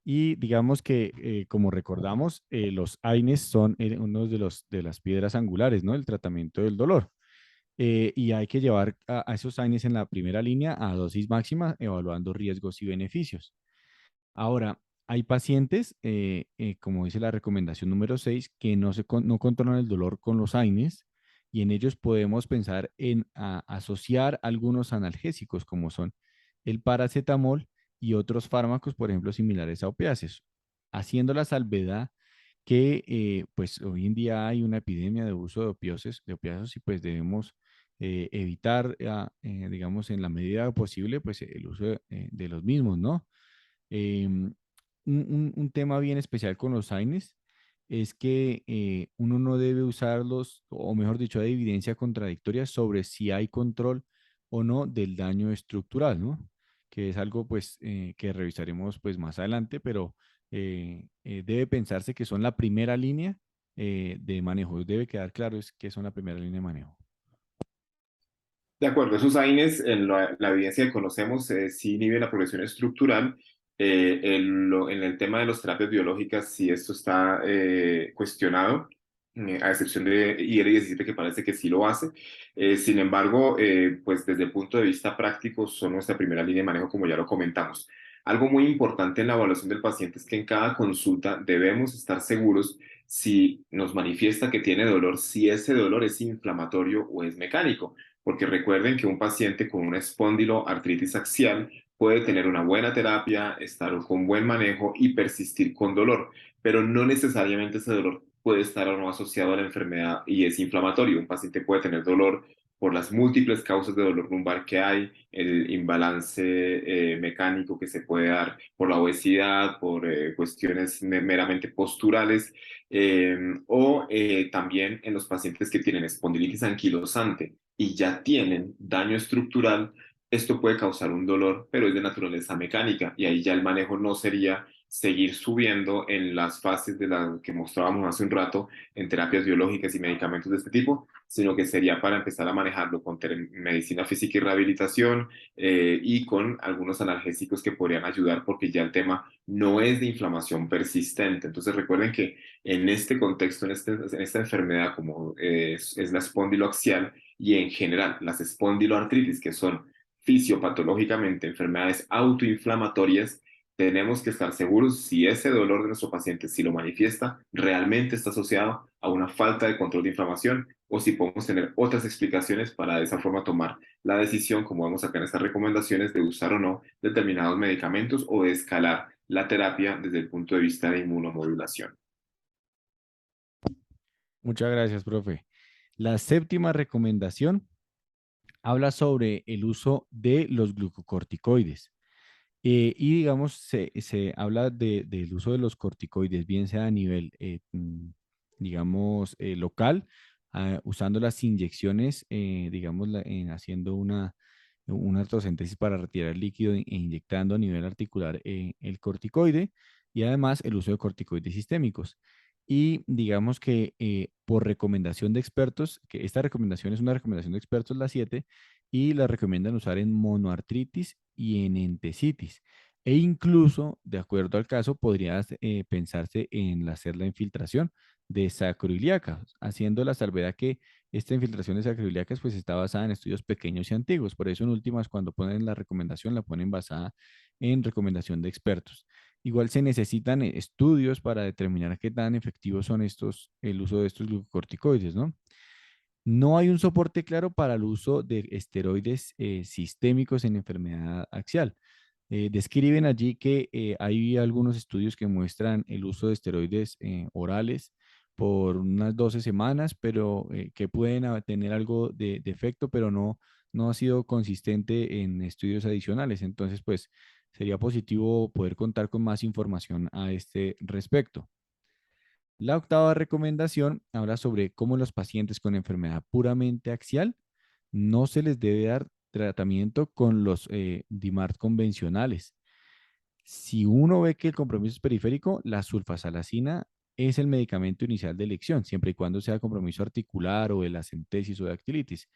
Y digamos que, como recordamos, los AINES son uno de las piedras angulares, ¿no? El tratamiento del dolor. Y hay que llevar a esos AINES en la primera línea a dosis máxima, evaluando riesgos y beneficios. Ahora, hay pacientes, como dice la recomendación número 6, que no controlan el dolor con los AINES y en ellos podemos pensar en asociar algunos analgésicos como son el paracetamol y otros fármacos, por ejemplo, similares a opiáceos, haciendo la salvedad que pues hoy en día hay una epidemia de uso de opiáceos y pues debemos evitar, digamos, en la medida posible, pues el uso de los mismos, ¿no? Em, un tema bien especial con los AINES es que uno no debe usarlos, o mejor dicho, hay evidencia contradictoria sobre si hay control o no del daño estructural, ¿no? Que es algo pues que revisaremos pues más adelante, pero debe pensarse que son la primera línea de manejo. Debe quedar claro es que son la primera línea de manejo. De acuerdo, esos AINES, en la evidencia que conocemos, sí inhiben la progresión estructural. En el tema de las terapias biológicas, sí esto está cuestionado, a excepción de IL-17 que parece que sí lo hace. Sin embargo, pues desde el punto de vista práctico son nuestra primera línea de manejo, como ya lo comentamos. Algo muy importante en la evaluación del paciente es que en cada consulta debemos estar seguros si nos manifiesta que tiene dolor, si ese dolor es inflamatorio o es mecánico, porque recuerden que un paciente con una espondiloartritis axial puede tener una buena terapia, estar con buen manejo y persistir con dolor, pero no necesariamente ese dolor puede estar o no asociado a la enfermedad y es inflamatorio. Un paciente puede tener dolor por las múltiples causas de dolor lumbar que hay, el imbalance mecánico que se puede dar por la obesidad, por cuestiones meramente posturales, o también en los pacientes que tienen espondilitis anquilosante y ya tienen daño estructural. Esto puede causar un dolor, pero es de naturaleza mecánica y ahí ya el manejo no sería seguir subiendo en las fases de las que mostrábamos hace un rato en terapias biológicas y medicamentos de este tipo, sino que sería para empezar a manejarlo con medicina física y rehabilitación, y con algunos analgésicos que podrían ayudar porque ya el tema no es de inflamación persistente. Entonces recuerden que en este contexto, en esta enfermedad como es la espondiloaxial y en general las espondiloartritis, que son fisiopatológicamente enfermedades autoinflamatorias, tenemos que estar seguros si ese dolor de nuestro paciente, si lo manifiesta, realmente está asociado a una falta de control de inflamación o si podemos tener otras explicaciones para de esa forma tomar la decisión, como vemos acá en estas recomendaciones, de usar o no determinados medicamentos o de escalar la terapia desde el punto de vista de inmunomodulación. Muchas gracias, profe. La séptima recomendación habla sobre el uso de los glucocorticoides. Y digamos, se habla del uso de los corticoides, bien sea a nivel, digamos, local, usando las inyecciones, digamos, haciendo una artrocentesis para retirar el líquido e inyectando a nivel articular el corticoide y además el uso de corticoides sistémicos. Y digamos que por recomendación de expertos, que esta recomendación es una recomendación de expertos, la 7, y la recomiendan usar en monoartritis y en entesitis. E incluso, de acuerdo al caso, podría pensarse en hacer la infiltración de sacroiliacas, haciendo la salvedad que esta infiltración de sacroiliacas pues está basada en estudios pequeños y antiguos. Por eso en últimas, cuando ponen la recomendación, la ponen basada en recomendación de expertos. Igual se necesitan estudios para determinar qué tan efectivos son el uso de estos glucocorticoides, ¿no? No hay un soporte claro para el uso de esteroides sistémicos en enfermedad axial. Describen allí que hay algunos estudios que muestran el uso de esteroides orales por unas 12 semanas, pero que pueden tener algo de efecto, pero no ha sido consistente en estudios adicionales. Entonces, pues sería positivo poder contar con más información a este respecto. La octava recomendación habla sobre cómo los pacientes con enfermedad puramente axial no se les debe dar tratamiento con los DIMART convencionales. Si uno ve que el compromiso es periférico, la sulfasalacina es el medicamento inicial de elección, siempre y cuando sea compromiso articular o de la centesis o de dactilitis,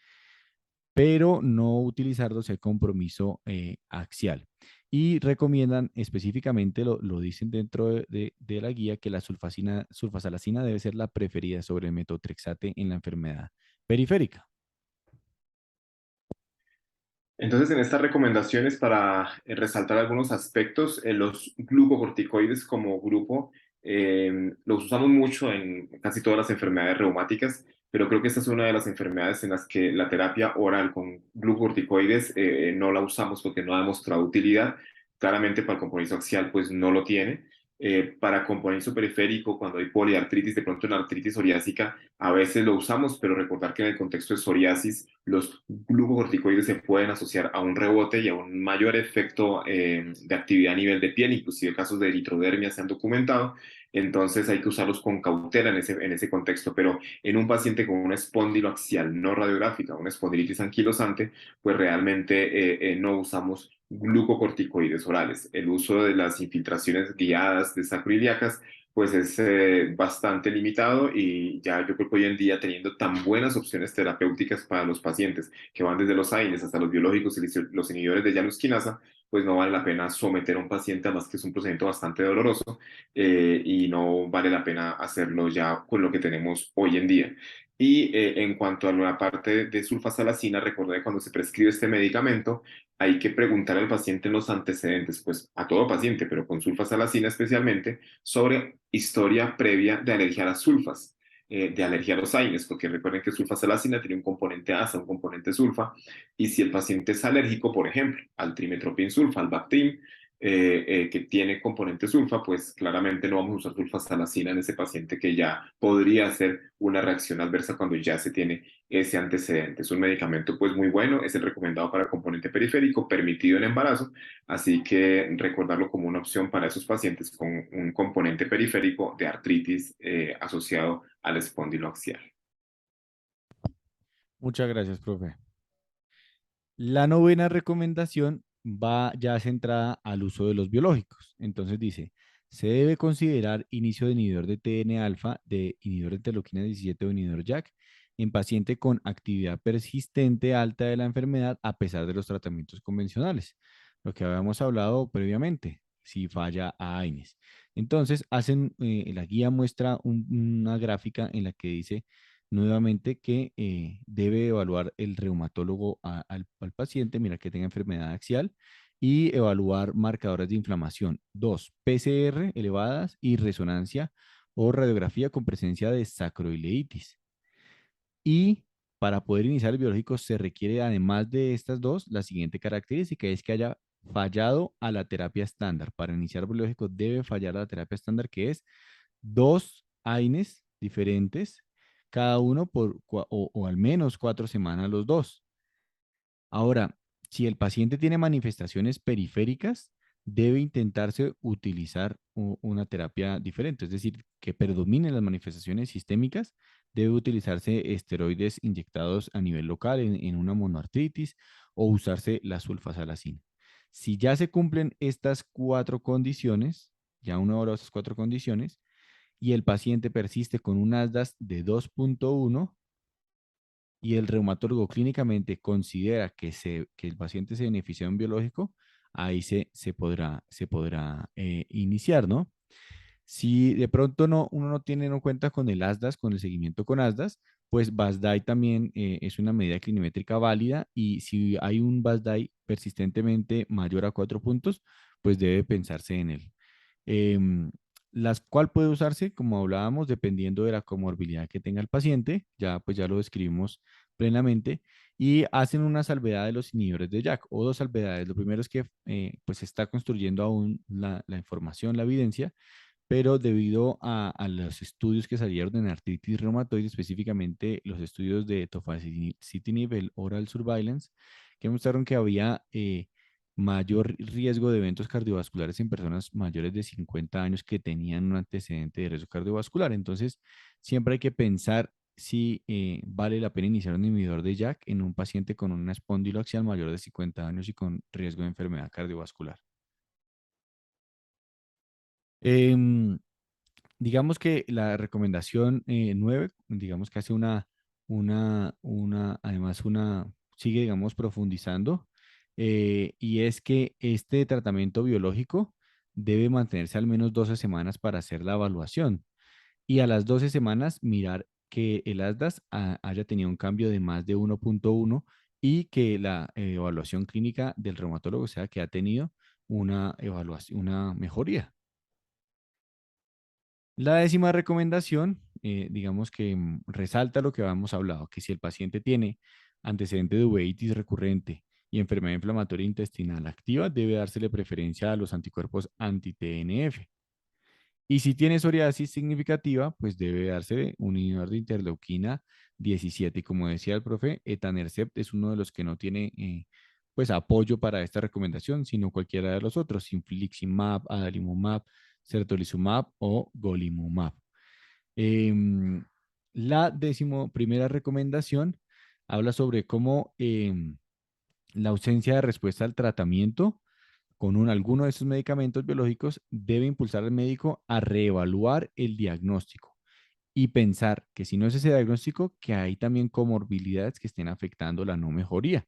pero no utilizarlo si hay compromiso axial. Y recomiendan específicamente, lo dicen dentro de la guía, que la sulfasalacina debe ser la preferida sobre el metotrexate en la enfermedad periférica. Entonces, en estas recomendaciones, para resaltar algunos aspectos, los glucocorticoides como grupo los usamos mucho en casi todas las enfermedades reumáticas, pero creo que esta es una de las enfermedades en las que la terapia oral con glucocorticoides no la usamos porque no ha demostrado utilidad. Claramente para el compromiso axial pues no lo tiene. Para compromiso periférico, cuando hay poliartritis, de pronto en artritis psoriásica, a veces lo usamos, pero recordar que en el contexto de psoriasis los glucocorticoides se pueden asociar a un rebote y a un mayor efecto de actividad a nivel de piel, inclusive casos de eritrodermia se han documentado. Entonces hay que usarlos con cautela en ese contexto, pero en un paciente con una espondiloaxial no radiográfica, una espondilitis anquilosante, pues realmente no usamos glucocorticoides orales. El uso de las infiltraciones guiadas de sacroiliacas pues es bastante limitado y ya yo creo que hoy en día teniendo tan buenas opciones terapéuticas para los pacientes que van desde los AINES hasta los biológicos y los inhibidores de llano esquinasa, pues no vale la pena someter a un paciente, además que es un procedimiento bastante doloroso, y no vale la pena hacerlo ya con lo que tenemos hoy en día. Y en cuanto a la parte de sulfasalacina, recordé que cuando se prescribe este medicamento, hay que preguntar al paciente en los antecedentes, pues a todo paciente, pero con sulfasalacina especialmente, sobre historia previa de alergia a las sulfas, de alergia a los AINES, porque recuerden que sulfasalacina tiene un componente asa, un componente sulfa, Y si el paciente es alérgico, por ejemplo, al trimetoprim sulfa, al Bactrim, que tiene componente sulfa, pues claramente no vamos a usar sulfasalacina en ese paciente que ya podría ser una reacción adversa cuando ya se tiene ese antecedente. Es un medicamento pues muy bueno, es el recomendado para componente periférico, permitido en embarazo, así que recordarlo como una opción para esos pacientes con un componente periférico de artritis asociado al espóndilo axial. Muchas gracias, profe. La novena recomendación va ya centrada al uso de los biológicos. Entonces dice, se debe considerar inicio de inhibidor de TN-alfa, de inhibidor de interleuquina 17 o inhibidor JAK en paciente con actividad persistente alta de la enfermedad a pesar de los tratamientos convencionales. Lo que habíamos hablado previamente, si falla a AINES. Entonces, la guía muestra una gráfica en la que dice nuevamente que debe evaluar el reumatólogo al paciente, mira que tenga enfermedad axial, y evaluar marcadores de inflamación. Dos, PCR elevadas y resonancia o radiografía con presencia de sacroileitis. Y para poder iniciar el biológico se requiere, además de estas dos, la siguiente característica es que haya fallado a la terapia estándar. Para iniciar el biológico debe fallar a la terapia estándar, que es dos AINES diferentes, cada uno o al menos 4 semanas los dos. Ahora, si el paciente tiene manifestaciones periféricas, debe intentarse utilizar una terapia diferente, es decir, que predominen las manifestaciones sistémicas, debe utilizarse esteroides inyectados a nivel local en una monoartritis o usarse la sulfasalacina. Si ya se cumplen estas 4 condiciones, ya uno de esas 4 condiciones, y el paciente persiste con un ASDAS de 2.1 y el reumatólogo clínicamente considera que el paciente se beneficia de un biológico, ahí se podrá iniciar, ¿no? Si de pronto uno no tiene en cuenta con el ASDAS, con el seguimiento con ASDAS, pues BASDAI también es una medida clinimétrica válida y si hay un BASDAI persistentemente mayor a 4 puntos, pues debe pensarse en él. Em, las cual puede usarse, como hablábamos, dependiendo de la comorbilidad que tenga el paciente, pues ya lo describimos plenamente, y hacen una salvedad de los inhibidores de JAK o dos salvedades. Lo primero es que pues se está construyendo aún la información, la evidencia, pero debido a los estudios que salieron en artritis reumatoide, específicamente los estudios de tofacitinib, el oral surveillance, que mostraron que había mayor riesgo de eventos cardiovasculares en personas mayores de 50 años que tenían un antecedente de riesgo cardiovascular. Entonces, siempre hay que pensar si vale la pena iniciar un inhibidor de JAK en un paciente con una espondiloaxial mayor de 50 años y con riesgo de enfermedad cardiovascular. Em, digamos que la recomendación 9, digamos que hace además sigue, digamos, profundizando, y es que este tratamiento biológico debe mantenerse al menos 12 semanas para hacer la evaluación y a las 12 semanas mirar que el ASDAS haya tenido un cambio de más de 1.1 y que la evaluación clínica del reumatólogo sea que ha tenido una evaluación, una mejoría. La décima recomendación, digamos que resalta lo que habíamos hablado, que si el paciente tiene antecedente de uveitis recurrente y enfermedad inflamatoria intestinal activa, debe dársele preferencia a los anticuerpos anti-TNF. Y si tiene psoriasis significativa, pues debe darse un inhibidor de interleuquina 17. Y como decía el profe, etanercept es uno de los que no tiene pues apoyo para esta recomendación, sino cualquiera de los otros, infliximab, adalimumab, certolizumab o golimumab. Em, la 11ª recomendación habla sobre cómo la ausencia de respuesta al tratamiento con alguno de estos medicamentos biológicos debe impulsar al médico a reevaluar el diagnóstico y pensar que si no es ese diagnóstico, que hay también comorbilidades que estén afectando la no mejoría.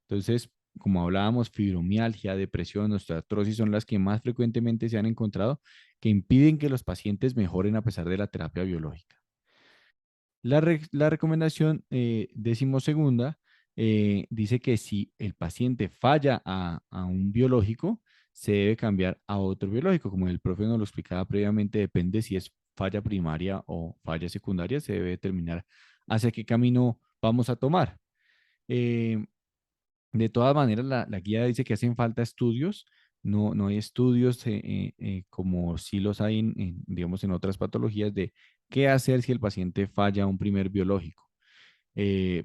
Entonces, como hablábamos, fibromialgia, depresión, osteoartrosis son las que más frecuentemente se han encontrado que impiden que los pacientes mejoren a pesar de la terapia biológica. La recomendación 12ª dice que si el paciente falla a un biológico, se debe cambiar a otro biológico. Como el profe nos lo explicaba previamente, depende si es falla primaria o falla secundaria, se debe determinar hacia qué camino vamos a tomar. Eh, De todas maneras, la guía dice que hacen falta estudios. No hay estudios como sí los hay digamos, en otras patologías de qué hacer si el paciente falla un primer biológico.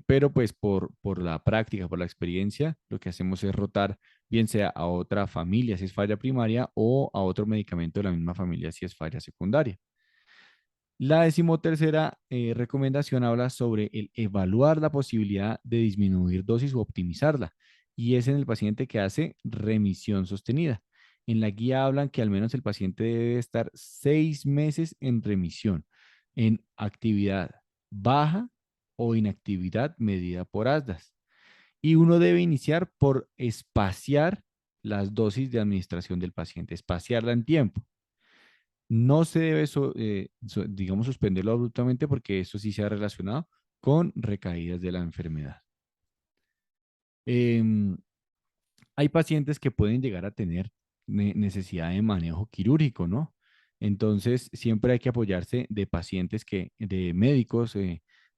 Pero pues por la práctica, por la experiencia, lo que hacemos es rotar, bien sea a otra familia si es falla primaria o a otro medicamento de la misma familia si es falla secundaria. La decimotercera recomendación habla sobre el evaluar la posibilidad de disminuir dosis o optimizarla, y es en el paciente que hace remisión sostenida. En la guía hablan que al menos el paciente debe estar 6 meses en remisión, en actividad baja o inactividad medida por ASDAS. Y uno debe iniciar por espaciar las dosis de administración del paciente, espaciarla en tiempo. No se debe, digamos, suspenderlo abruptamente porque eso sí se ha relacionado con recaídas de la enfermedad. Em, Hay pacientes que pueden llegar a tener necesidad de manejo quirúrgico, ¿no? Entonces, siempre hay que apoyarse de pacientes de médicos,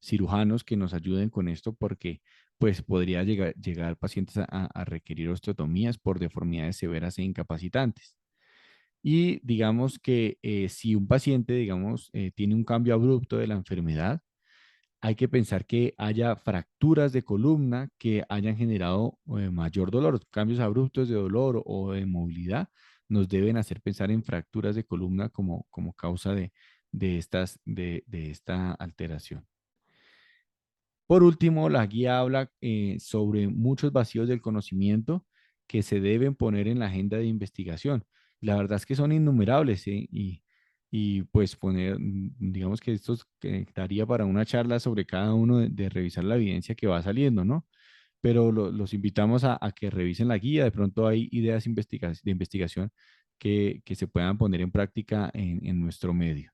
cirujanos que nos ayuden con esto porque pues podría llegar pacientes a requerir osteotomías por deformidades severas e incapacitantes. Y digamos que si un paciente, digamos, tiene un cambio abrupto de la enfermedad, hay que pensar que haya fracturas de columna que hayan generado mayor dolor. Cambios abruptos de dolor o de movilidad nos deben hacer pensar en fracturas de columna como causa de esta alteración. Por último, la guía habla sobre muchos vacíos del conocimiento que se deben poner en la agenda de investigación. La verdad es que son innumerables, ¿eh? Y pues digamos que esto daría para una charla sobre cada uno de revisar la evidencia que va saliendo, ¿no? Pero los invitamos a que revisen la guía. De pronto hay ideas de investigación que se puedan poner en práctica en nuestro medio.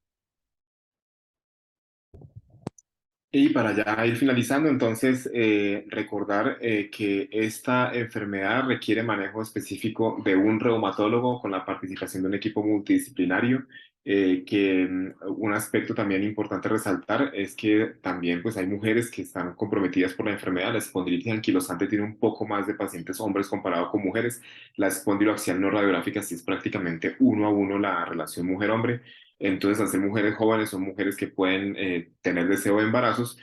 Y para ya ir finalizando, entonces, recordar que esta enfermedad requiere manejo específico de un reumatólogo con la participación de un equipo multidisciplinario, un aspecto también importante resaltar es que también pues, hay mujeres que están comprometidas por la enfermedad. La espondilitis anquilosante tiene un poco más de pacientes hombres comparado con mujeres. La espondiloaxial no radiográfica sí es prácticamente 1 a 1 la relación mujer-hombre. Entonces, al ser mujeres jóvenes, son mujeres que pueden tener deseo de embarazos.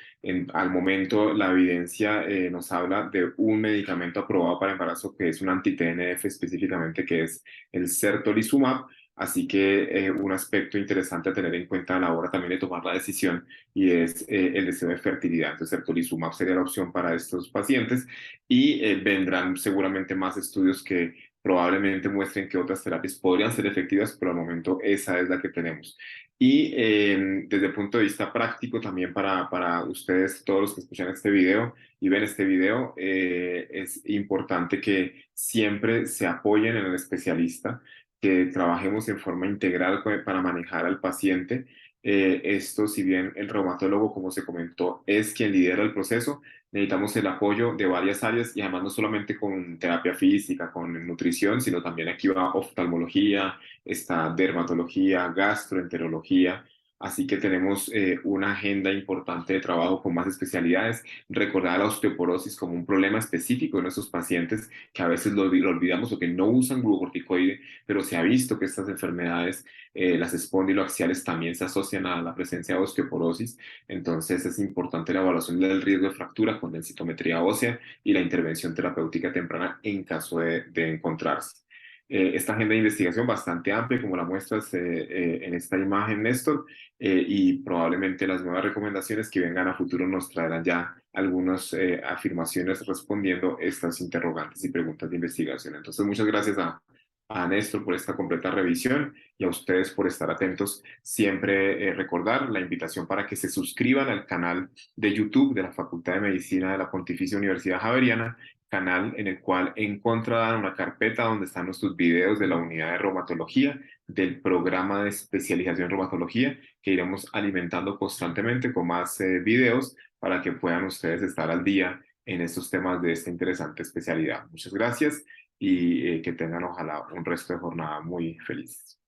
Al momento, la evidencia nos habla de un medicamento aprobado para embarazo que es un anti-TNF específicamente, que es el certolizumab. Así que un aspecto interesante a tener en cuenta a la hora también de tomar la decisión y es el deseo de fertilidad. Entonces, certolizumab sería la opción para estos pacientes y vendrán seguramente más estudios que probablemente muestren que otras terapias podrían ser efectivas, pero al momento esa es la que tenemos. Y desde el punto de vista práctico, también para ustedes, todos los que escuchan este video y ven este video, es importante que siempre se apoyen en el especialista, que trabajemos en forma integral para manejar al paciente. Esto, si bien el reumatólogo, como se comentó, es quien lidera el proceso, necesitamos el apoyo de varias áreas y además no solamente con terapia física, con nutrición, sino también aquí va oftalmología, está dermatología, gastroenterología. Así que tenemos una agenda importante de trabajo con más especialidades. Recordar la osteoporosis como un problema específico de nuestros pacientes que a veces lo olvidamos o que no usan glucocorticoide, pero se ha visto que estas enfermedades, las espondiloaxiales, también se asocian a la presencia de osteoporosis. Entonces es importante la evaluación del riesgo de fractura con densitometría ósea y la intervención terapéutica temprana en caso de encontrarse. Esta agenda de investigación bastante amplia, como la muestras en esta imagen, Néstor, y probablemente las nuevas recomendaciones que vengan a futuro nos traerán ya algunas afirmaciones respondiendo estas interrogantes y preguntas de investigación. Entonces, muchas gracias a Néstor por esta completa revisión y a ustedes por estar atentos. Siempre recordar la invitación para que se suscriban al canal de YouTube de la Facultad de Medicina de la Pontificia Universidad Javeriana, canal en el cual encontrarán una carpeta donde están nuestros videos de la unidad de reumatología, del programa de especialización en reumatología, que iremos alimentando constantemente con más videos para que puedan ustedes estar al día en estos temas de esta interesante especialidad. Muchas gracias y que tengan ojalá un resto de jornada muy feliz.